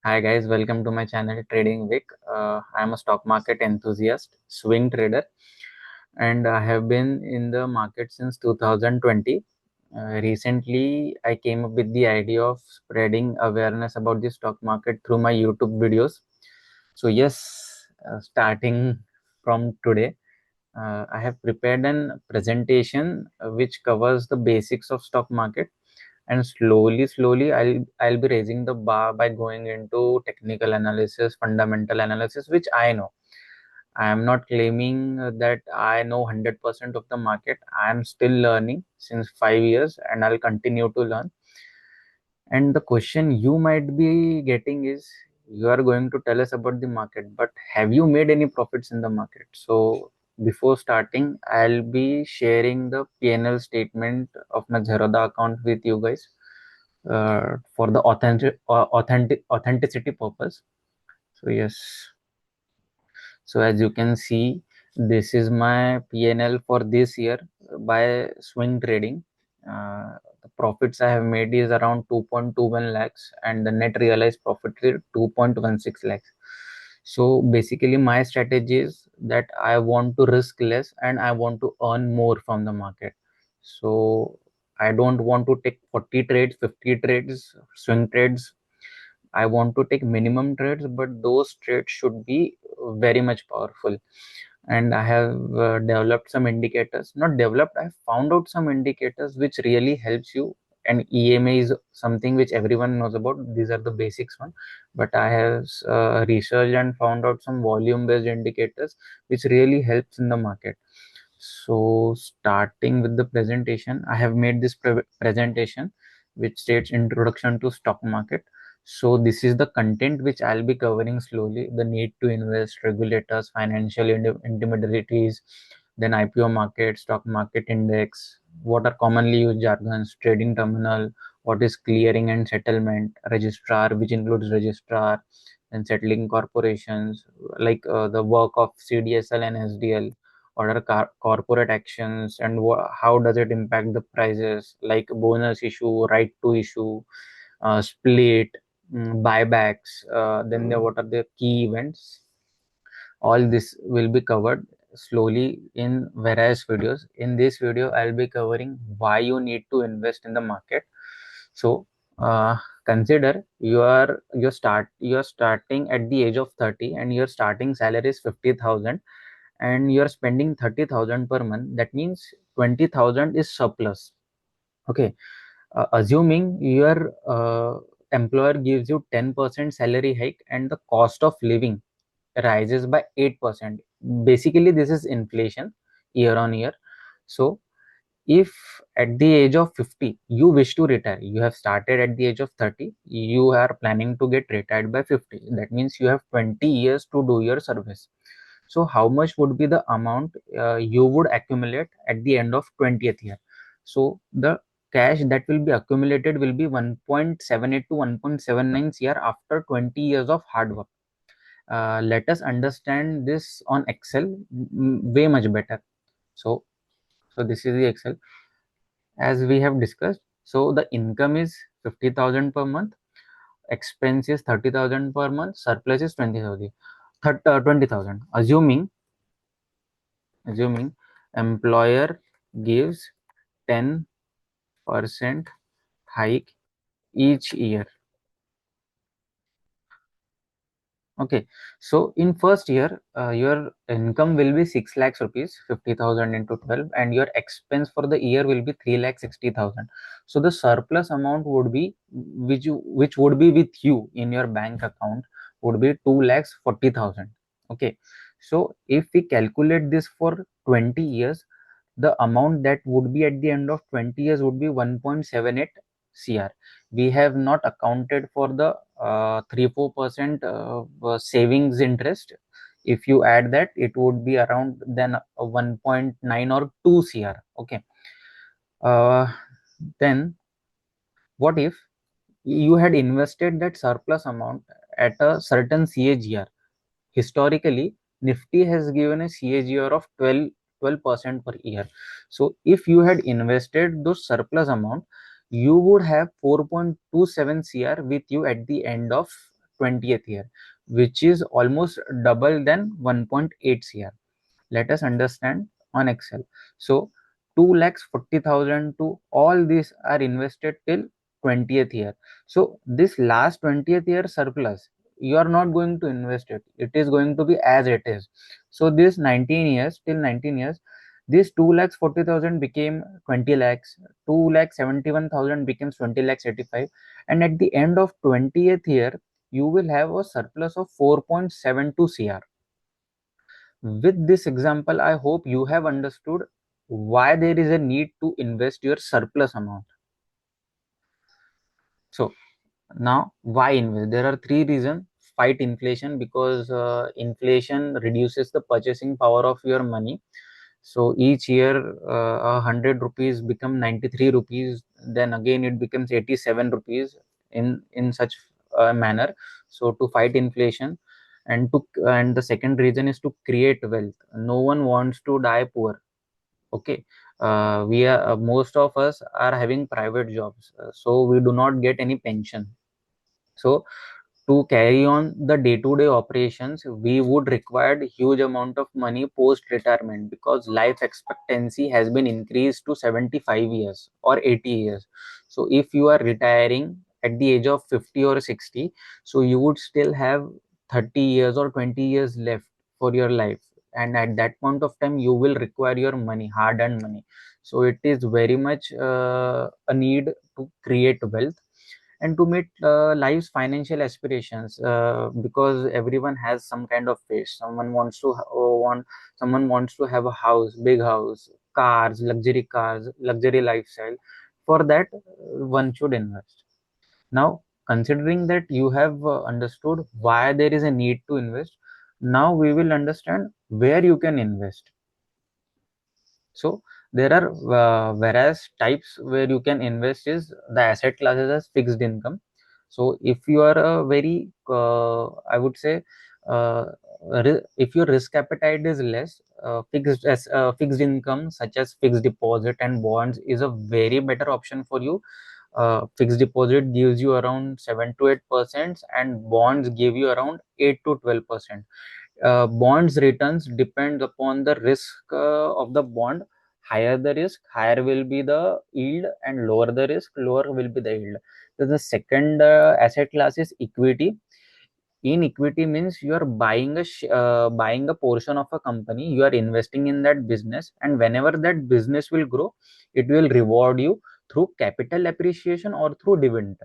Hi guys, welcome to my channel Trading Week. I'm a stock market enthusiast, swing trader, and I have been in the market since 2020. Recently, I came up with the idea of spreading awareness about the stock market through my YouTube videos. So yes, starting from today, I have prepared an presentation which covers the basics of stock market, and slowly I'll be raising the bar by going into technical analysis, fundamental analysis, which I know. I am not claiming that I know 100% of the market. I am still learning since 5 years, and I'll continue to learn. And the question you might be getting is, you are going to tell us about the market, but have you made any profits in the market? So before starting, I'll be sharing the PNL statement of my Zerodha account with you guys for the authenticity purpose. So yes, so as you can see, this is my PNL for this year by swing trading. The profits I have made is around 2.21 lakhs, and the net realized profit is 2.16 lakhs. So basically, my strategy is that I want to risk less and I want to earn more from the market. So I don't want to take 40 trades, 50 trades, swing trades. I want to take minimum trades, but those trades should be very much powerful. And I have developed some indicators, not developed, I found out some indicators which really helps you. And EMA is something which everyone knows about. These are the basics one, but I have researched and found out some volume based indicators which really helps in the market. So starting with the presentation, I have made this presentation which states introduction to stock market. So this is the content which I'll be covering slowly: the need to invest, regulators, financial intermediaries, then IPO market, stock market index, what are commonly used jargons, trading terminal, what is clearing and settlement, registrar, which includes registrar, and settling corporations, like the work of CDSL and SDL, what are corporate actions, and how does it impact the prices, like bonus issue, right to issue, split, buybacks, then what are the key events. All this will be covered slowly in various videos. In this video, I'll be covering why you need to invest in the market. So consider you're starting at the age of 30, and your starting salary is 50,000, and you're spending 30,000 per month. That means 20,000 is surplus. Okay, assuming your employer gives you 10% salary hike and the cost of living rises by 8%. Basically, this is inflation year on year. So if at the age of 50 you wish to retire, you have started at the age of 30, you are planning to get retired by 50, that means you have 20 years to do your service. So how much would be the amount you would accumulate at the end of 20th year? So the cash that will be accumulated will be 1.78 to 1.79 cr after 20 years of hard work. Let us understand this on Excel way much better. So this is the Excel as we have discussed. So the income is 50,000 per month, expense is 30,000 per month, surplus is 20,000. 20,000. Assuming employer gives 10% hike each year. Okay, so in first year, your income will be 6 lakhs rupees, 50,000 into 12, and your expense for the year will be 3 lakh 60,000. So the surplus amount would be, which would be with you in your bank account, would be 2 lakhs 40,000. Okay, so if we calculate this for 20 years, the amount that would be at the end of 20 years would be 1.78 cr. We have not accounted for the 3-4% savings interest. If you add that, it would be around then 1.9 or 2 cr. Okay, uh, then what if you had invested that surplus amount at a certain CAGR? Historically, Nifty has given a CAGR of 12% per year. So if you had invested those surplus amount, you would have 4.27 cr with you at the end of 20th year, which is almost double than 1.8 cr. Let us understand on Excel. So 2,40,000 to all these are invested till 20th year. So this last 20th year surplus, you are not going to invest it. It is going to be as it is. So this 19 years till 19 years, this 2,40,000 became 20 lakhs, 2,71,000 becomes 20 lakhs 85, and at the end of 20th year, you will have a surplus of 4.72 cr. With this example, I hope you have understood why there is a need to invest your surplus amount. So now, why invest? There are three reasons. Fight inflation, because inflation reduces the purchasing power of your money. So each year, 100 rupees become 93 rupees. Then again, it becomes 87 rupees in such manner. So to fight inflation, and the second reason is to create wealth. No one wants to die poor. Okay, we are most of us are having private jobs, so we do not get any pension. So to carry on the day-to-day operations, we would require huge amount of money post-retirement, because life expectancy has been increased to 75 years or 80 years. So if you are retiring at the age of 50 or 60, so you would still have 30 years or 20 years left for your life. And at that point of time, you will require your money, hard-earned money. So it is very much a need to create wealth and to meet life's financial aspirations, because everyone has some kind of wish. Someone wants to have a house, big house, cars, luxury lifestyle. For that, one should invest. Now, considering that you have understood why there is a need to invest, now we will understand where you can invest. So there are various types where you can invest. Is the asset classes as fixed income. So if you are a very, I would say, uh, if your risk appetite is less, fixed income such as fixed deposit and bonds is a very better option for you. Fixed deposit gives you around 7 to 8%, and bonds give you around 8 to 12%. Bonds returns depends upon the risk of the bond. Higher the risk, higher will be the yield, and lower the risk, lower will be the yield. So the second asset class is equity. In equity means you are buying a portion of a company, you are investing in that business, and whenever that business will grow, it will reward you through capital appreciation or through dividend.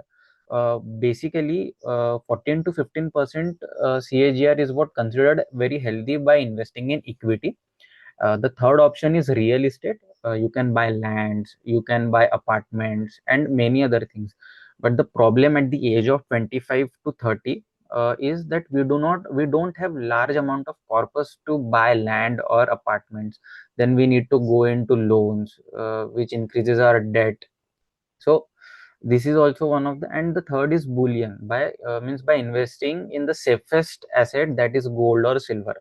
Basically, 14 to 15% CAGR is what considered very healthy by investing in equity. The third option is real estate. You can buy lands, you can buy apartments, and many other things. But the problem at the age of 25 to 30 is that we don't have large amount of corpus to buy land or apartments. Then we need to go into loans, which increases our debt. So this is also one of the, and the third is bullion, by means by investing in the safest asset, that is gold or silver.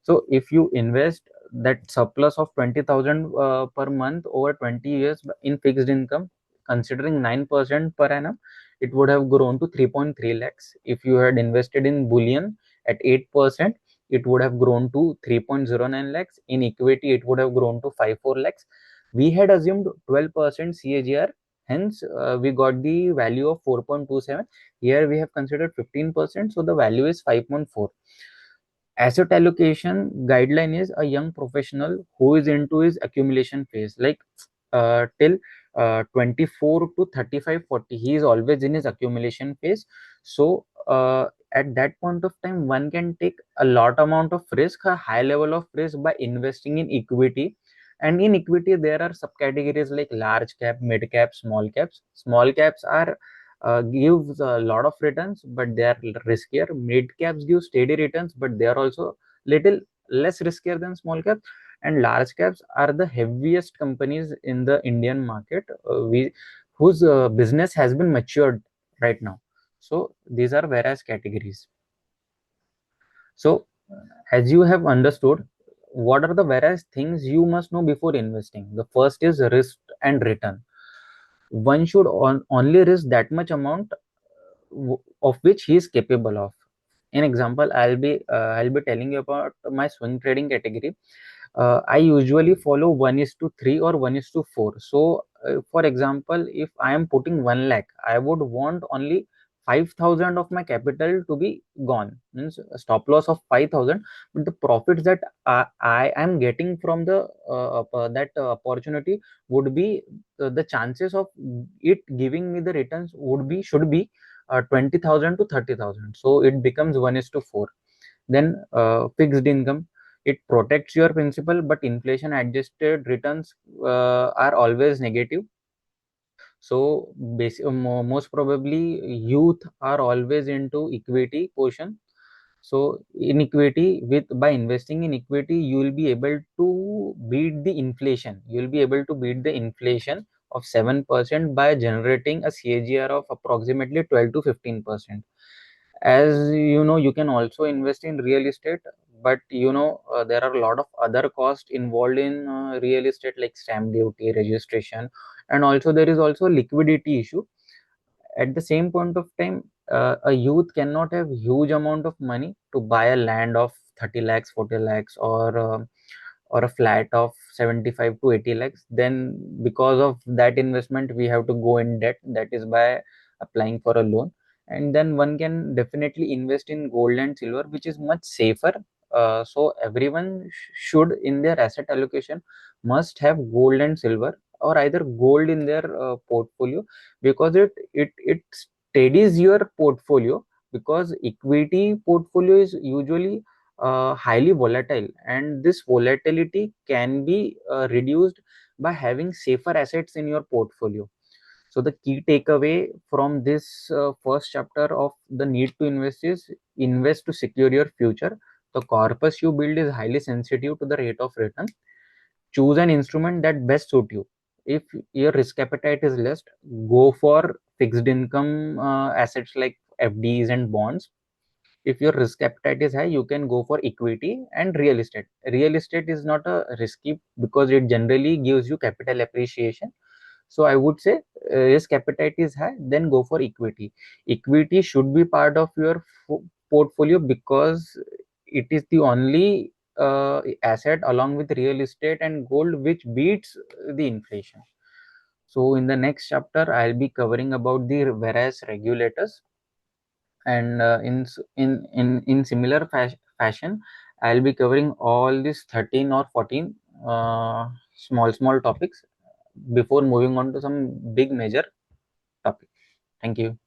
So if you invest that surplus of 20,000 per month over 20 years in fixed income, considering 9% per annum, it would have grown to 3.3 lakhs. If you had invested in bullion at 8%, it would have grown to 3.09 lakhs. In equity, it would have grown to 54 lakhs. We had assumed 12% CAGR, hence we got the value of 4.27. Here we have considered 15%, so the value is 5.4. Asset allocation guideline is a young professional who is into his accumulation phase, like till 24 to 35, 40, he is always in his accumulation phase. So at that point of time, one can take a lot amount of risk, a high level of risk, by investing in equity. And in equity, there are subcategories like large cap, mid cap, small caps. Small caps are gives a lot of returns, but they are riskier. Mid caps give steady returns, but they are also little less riskier than small caps. And large caps are the heaviest companies in the Indian market, whose business has been matured right now. So these are various categories. So as you have understood, what are the various things you must know before investing? The first is risk and return. One should only risk that much amount of which he is capable of. In example, I'll be telling you about my swing trading category. I usually follow 1:3 or 1:4. So, for example, if I am putting 1 lakh, I would want only 5,000 of my capital to be gone, means a stop loss of 5,000, but the profits that I am getting from the that opportunity would be the chances of it giving me the returns should be 20,000 to 30,000. So it becomes 1:4. Then fixed income, it protects your principal, but inflation adjusted returns are always negative. So most probably youth are always into equity portion. So in equity, with by investing in equity, you will be able to beat the inflation. You will be able to beat the inflation of 7% by generating a CAGR of approximately 12 to 15%. As you know, you can also invest in real estate, but there are a lot of other costs involved in real estate, like stamp duty, registration, and also there is also a liquidity issue. At the same point of time, a youth cannot have huge amount of money to buy a land of 30 lakhs, 40 lakhs, or a flat of 75 to 80 lakhs. Then because of that investment, we have to go in debt, that is by applying for a loan. And then one can definitely invest in gold and silver, which is much safer. So everyone should, in their asset allocation, must have gold and silver, or either gold in their portfolio, because it steadies your portfolio, because equity portfolio is usually highly volatile, and this volatility can be reduced by having safer assets in your portfolio. So the key takeaway from this first chapter of the need to invest is: invest to secure your future. The corpus you build is highly sensitive to the rate of return. Choose an instrument that best suit you. If your risk appetite is less, go for fixed income assets like FDs and bonds. If your risk appetite is high, you can go for equity and real estate. Real estate is not a risky, because it generally gives you capital appreciation. So I would say, risk appetite is high, then go for equity. Equity should be part of your portfolio, because it is the only asset, along with real estate and gold, which beats the inflation. So in the next chapter, I'll be covering about the various regulators, and in similar fashion, I'll be covering all these 13 or 14 small topics before moving on to some big major topic. Thank you.